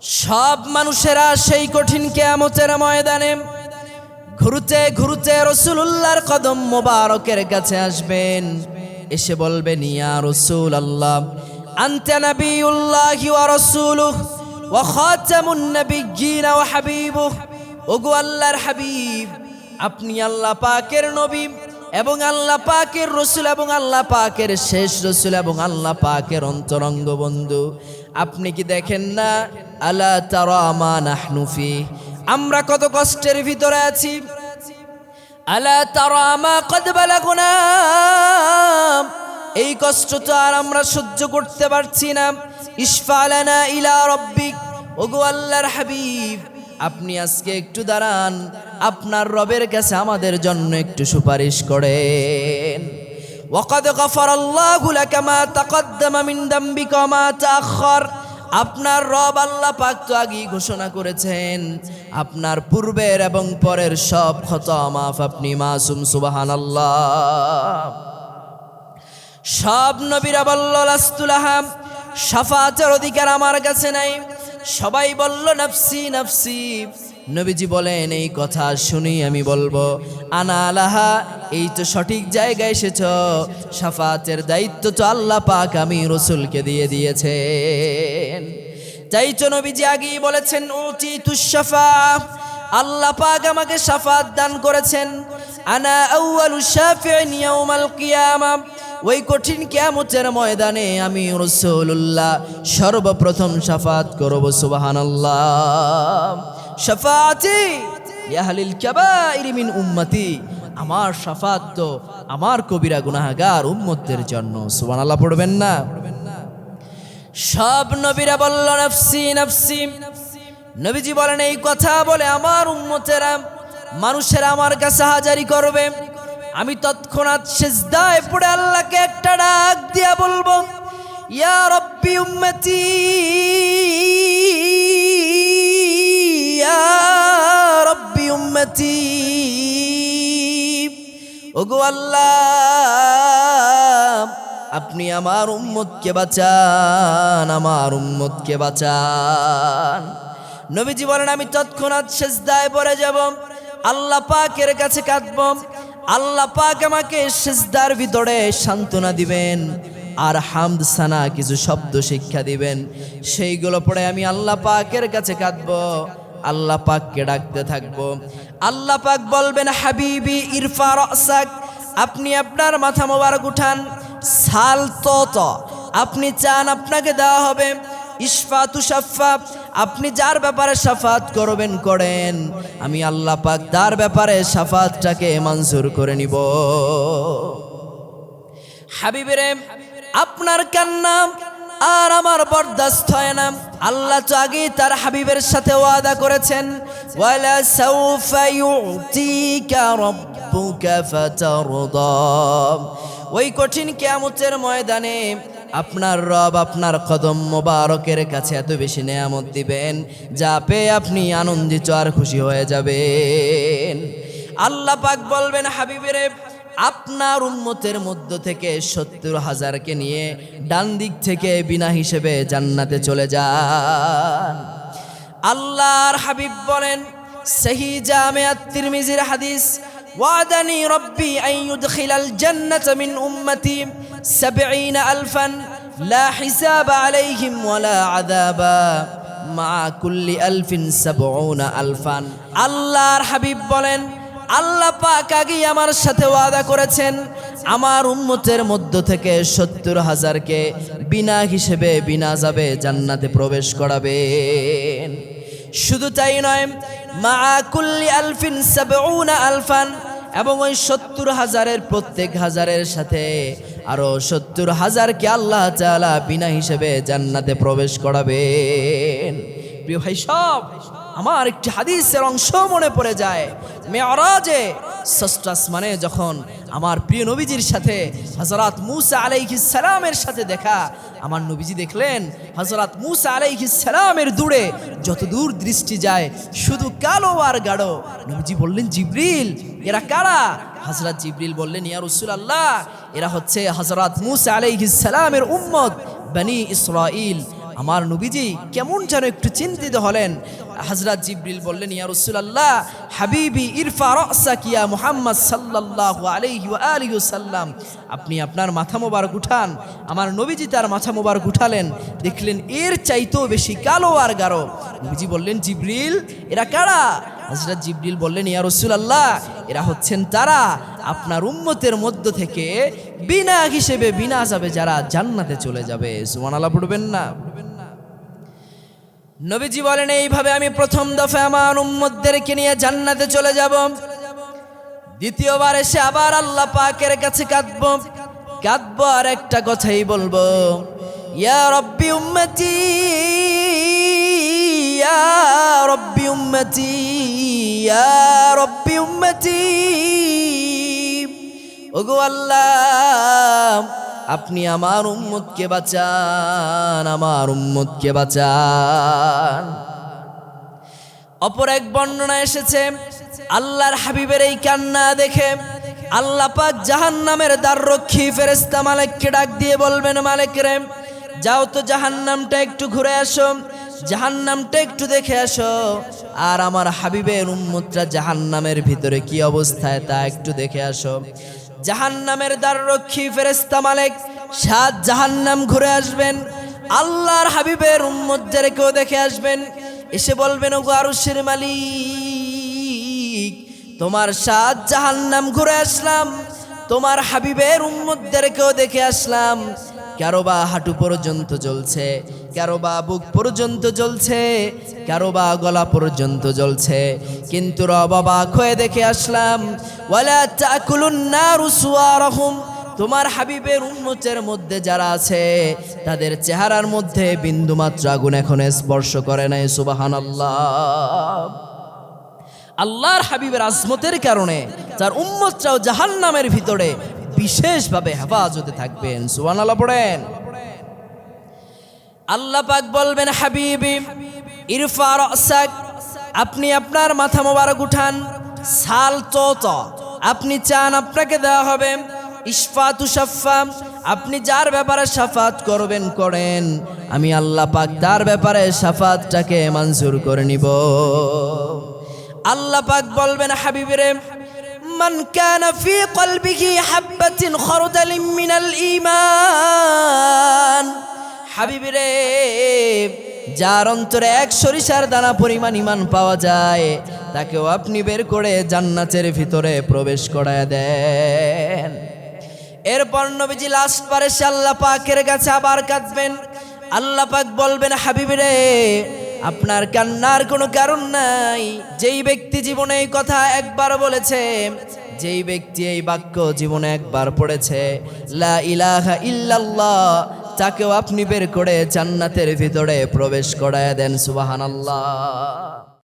সব মানুষেরা সেই কঠিন কিয়ামতের ময়দানে ঘুরতে ঘুরতে রাসূলুল্লাহর কদম মোবারকের কাছে আসবেন, এসে বলবেন ইয়া রাসূলুল্লাহ আনতা নাবিয়ুল্লাহি ওয়া রাসূলুহু ওয়া খাতামুন নাবিয়্যিন ওয়া হাবিবুহু। ওগো আল্লাহর হাবিব, আপনি আল্লাহ পাকের নবী এবং আল্লাহ পাকের রসুল এবং আল্লাহ পাকের শেষ রসুল এবং আল্লাহ পাকের অন্তরঙ্গ বন্ধু। আপনি কি দেখেন না আলা তারা মা নাহনু ফি, আমরা কত কষ্টের ভিতরে আছি। আলা তারা মা কদ বালাগুনা, এই কষ্ট তো আর আমরা সহ্য করতে পারছি না। ইশফা লানা ইলা রাব্বিক, ওগো আল্লাহর হাবিব, আপনি আজকে একটু দাঁড়ান, আপনার রবের কাছে আমাদের জন্য একটু সুপারিশ করেন। ওয়াকাদ গফারাল্লাহু লাকা মা তাকদ্দামা মিন যামবিকা ওয়া মা তাআখার, আপনার রব আল্লাহ পাক তো আগেই ঘোষণা করেছেন আপনার পূর্বের এবং পরের সব খতা মাফ, আপনি মাসুম, সুবহানাল্লাহ। সব নবীরা বলল লাস্তুলাহা, শাফাতের অধিকার আমার কাছে নাই। সবাই বলল নাফসি নাফসি। নবীজি বলেন এই কথা শুনি আমি বলবো আনা আলাহা, এই তো সঠিক জায়গায় এসেছ, শাফাতের দায়িত্ব তো আল্লাহ পাক আমি রাসূলকে দিয়ে দিয়েছেন। তাই তো নবীজি আগেই বলেছেন উতিতুশ শাফা, আল্লাহ পাক আমাকে শাফাত দান করেছেন। আনা আউয়ালুশ শাফিঈন ইয়াউমাল কিয়ামা, ওই কঠিন কিয়ামতের ময়দানে আমি রাসূলুল্লাহ সর্বপ্রথম শাফাত করব, সুবহানাল্লাহ। শাফাআতি ইয়াহলিল কাবাইর মিন উম্মতি, আমার শাফাত তো আমার কবিরা গুনাহগার উম্মতদের জন্য, সুবহানাল্লাহ পড়বেন না? সব নবীরা বলল নাফসি নাফসি। নবীজি বলেন এই কথা বলে আমার উম্মতেরা, মানুষেরা আমার কাছে হাজারি করবে, আমি তৎক্ষণাৎ সিজদায় পড়ে আল্লাহকে একটা ডাক দিয়া বলবো ইয়া রব্বি উম্মতি, ইয়া রব্বি উম্মতি, ওগো আল্লাহ আপনি আমার উম্মতকে বাঁচান, আমার উম্মতকে বাঁচান। নবীজি বলেন আমি তৎক্ষণাৎ সিজদায় পড়ে যাব, আল্লাহ পাকের কাছে কাঁদব, আল্লাহ পাক আমাকে সিজদার ভিতরে সান্ত্বনা দিবেন আর হামদ সানা কিছু শব্দ শিক্ষা দিবেন, সেইগুলো পড়ে আমি আল্লাহ পাকের কাছে কাঁদব, আল্লাহ পাককে ডাকতে থাকবো। আল্লাহ পাক বলবেন হাবিবি ইরফা রাসাক, আপনি আপনার মাথা মোবারক উঠান। সাল তত, আপনি চান আপনাকে দেওয়া হবে। ইশফা তুশাফা, আপনি যার ব্যাপারে শাফাত করবেন করেন, আমি আল্লাহ পাক তার ব্যাপারে শাফাতটাকে মঞ্জুর করে নিব। হাবিবেরে আপনার কান্না আর আমার বরদাস্ত হয় না। আল্লাহ তো আগেই তার হাবিবের সাথে ওয়াদা করেছেন ওয়ালা সাউফা ইউতিকা রাব্বুকা ফাতারদা, ওই কঠিন কিয়ামতের ময়দানে আপনার রব আপনার কদম মোবারকের কাছে এত বেশি নেয়ামত দিবেন যা পেয়ে আপনি আনন্দিত আর খুশি হয়ে যাবেন। আল্লাহ পাক বলবেন হাবিবেরে আপনার উম্মতের মধ্য থেকে ৭০,০০০কে নিয়ে ডান দিক থেকে বিনা হিসেবে জান্নাতে চলে যান। আল্লাহর হাবিব বলেন সহিহ জামে আত-তিরমিজির হাদিস ওয়াদানি রব্বি আন ইউদখিলাল জান্নাতা মিন উম্মতি ৭০,০০০ লা হিসাবা আলাইহিম ওয়ালা আযাবা মা কুল্লি আলফিন ৭০,০০০। আল্লাহর হাবিব বলেন আল্লাহ পাক আগেই আমার সাথে ওয়াদা করেছেন আমার উম্মতের মধ্য থেকে ৭০,০০০কে বিনা হিসেবে বিনা যাবে জান্নাতে প্রবেশ করাবেন। শুধু তাই নয় মা কুল্লি আলফিন ৭০,০০০, এবং ওই ৭০,০০০-এর প্রত্যেক হাজারের সাথে আরো ৭০,০০০কে আল্লাহ তাআলা বিনা হিসেবে জান্নাতে প্রবেশ করাবেন। প্রিয় ভাই সব, আমার একটি হাদিসের অংশ মনে পড়ে যায়। মেরাজে ষষ্ঠ আসমানে যখন আমার প্রিয় নবীজির সাথে হযরত মূসা আলাইহিস সালামের সাথে দেখা, আমার নবীজি দেখলেন হযরত মূসা আলাইহিস সালামের দূরে যত দূর দৃষ্টি যায় শুধু কালো আর গাঢ়। নবীজি বললেন জিবরিল এরা কারা? হযরত জিবরিল বললেন ইয়া রাসূলুল্লাহ এরা হচ্ছে হযরত মূসা আলাইহিস সালামের উম্মত বনি ইসরাইল, আমার নবীজি কেমন যেন একটু চিন্তিত হলেন। হযরত জিবরিল বললেন, ইয়া রাসূলুল্লাহ, হাবিবি ইরফা রাসাক ইয়া মুহাম্মদ সাল্লাল্লাহু আলাইহি ওয়া আলিহি ওয়াসাল্লাম, আপনি আপনার মাথা মোবারক উঠান। আমার নবীজি তার মাথা মোবারক উঠালেন, দেখলেন এর চাইতেও বেশি কালো আর গাঢ়। নবীজি বললেন, জিবরিল, এরা কারা? হযরত জিবরিল বললেন, ইয়া রাসূলুল্লাহ, এরা হচ্ছেন তারা আপনার উম্মতের মধ্য থেকে বিনা হিসেবে বিনা যাবে যারা জান্নাতে চলে যাবে। সুবহানাল্লাহ পড়বেন না? নবীজি বলেন, এইভাবে আমি প্রথম দফা আমার উম্মতদেরকে নিয়ে জান্নাতে চলে যাব। দ্বিতীয়বার এসে আবার আল্লাহ পাকের কাছে কাঁদবো আর একটা কথাই বলবো, ইয়া রব্বি উম্মতি, ইয়া রব্বি উম্মতি, ইয়া রব্বি উম্মতি। ওগো আল্লাহ, আপনি আমার উম্মতকে বাঁচান, আমার উম্মতকে বাঁচান। অপর এক বর্ণনা এসেছে, আল্লাহর হাবিবের এই কান্না দেখে আল্লাহ পাক জাহান্নামের দ্বাররক্ষী ফেরেশতা মালিককে ডাক দিয়ে বলবেন, মালিক রে, যাও তো জাহান্নামটা একটু ঘুরে আসো, জাহান্নামটা একটু দেখে আসো, আর আমার হাবিবের উম্মতরা জাহান্নামের ভিতরে কি অবস্থায় তা একটু দেখে আসো। জাহান্নামের দ্বাররক্ষী ফেরেশতা মালিক 7 জাহান্নাম ঘুরে আসবেন, আল্লাহর হাবিবের উম্মতদেরকেও দেখে আসবেন, এসে বলবেন, ওগো আরশের মালিক, তোমার 7 জাহান্নাম ঘুরে আসলাম, তোমার হাবিবের উম্মতদেরকেও দেখে আসলাম, কারো বা হাঁটু পর্যন্ত জ্বলছে, কারো বা বুক পর্যন্ত জ্বলছে, কারো বা গলা পর্যন্ত জ্বলছে, কিন্তু রব অবাক হয়ে দেখে আসলাম, ওয়ালা তাকুলুন নারু সুওয়ারহুম, তোমার হাবিবের উম্মতের মধ্যে যারা আছে তাদের চেহারার মধ্যে বিন্দুমাত্র আগুন এখনো স্পর্শ করে নাই। সুবহানাল্লাহ। আল্লাহর হাবিবের আজমতের কারণে যার উম্মতরাও জাহান্নামের ভিতরে বিশেষভাবে হেফাজতে থাকবেন। সুবহানাল্লাহ পড়েন। আল্লাহ পাক বলবেন, হাবিবি ইরফা রাসাক, আপনি আপনার মাথা মোবারক উঠান, সাল তোত, আপনি চান আপনাকে দেওয়া হবে, ইশফাতু শাফা, আপনি যার ব্যাপারে শাফাত করবেন করেন, আমি আল্লাহ পাক তার ব্যাপারে শাফাতটাকে মঞ্জুর করে নিব। আল্লাহ পাক বলবেন, হাবিবরে, মান কানা ফি কলবিহি হাববাতিন খরদালিন মিনাল ঈমান, হাবিবরে, যার অন্তরে এক সরিষার দানা পরিমাণ ঈমান পাওয়া যায়, তাকেও আপনি বের করে জান্নাতের ভিতরে প্রবেশ করায় দেন। এরপর নবীজি লাস্ট পারে সে আল্লাহ পাকের কাছে আবার কাঁদবেন। আল্লাহ পাক বলবেন, হাবিবরে, আপনার কান্নার কোনো কারণ নাই। যেই ব্যক্তি জীবনে এই কথা একবার বলেছে, যেই ব্যক্তি এই বাক্য জীবনে একবার পড়েছে, লা ইলাহা ইল্লাল্লাহ, তাকেও আপনি বের করে জান্নাতের ভিতরে প্রবেশ করায় দেন। সুবহানাল্লাহ।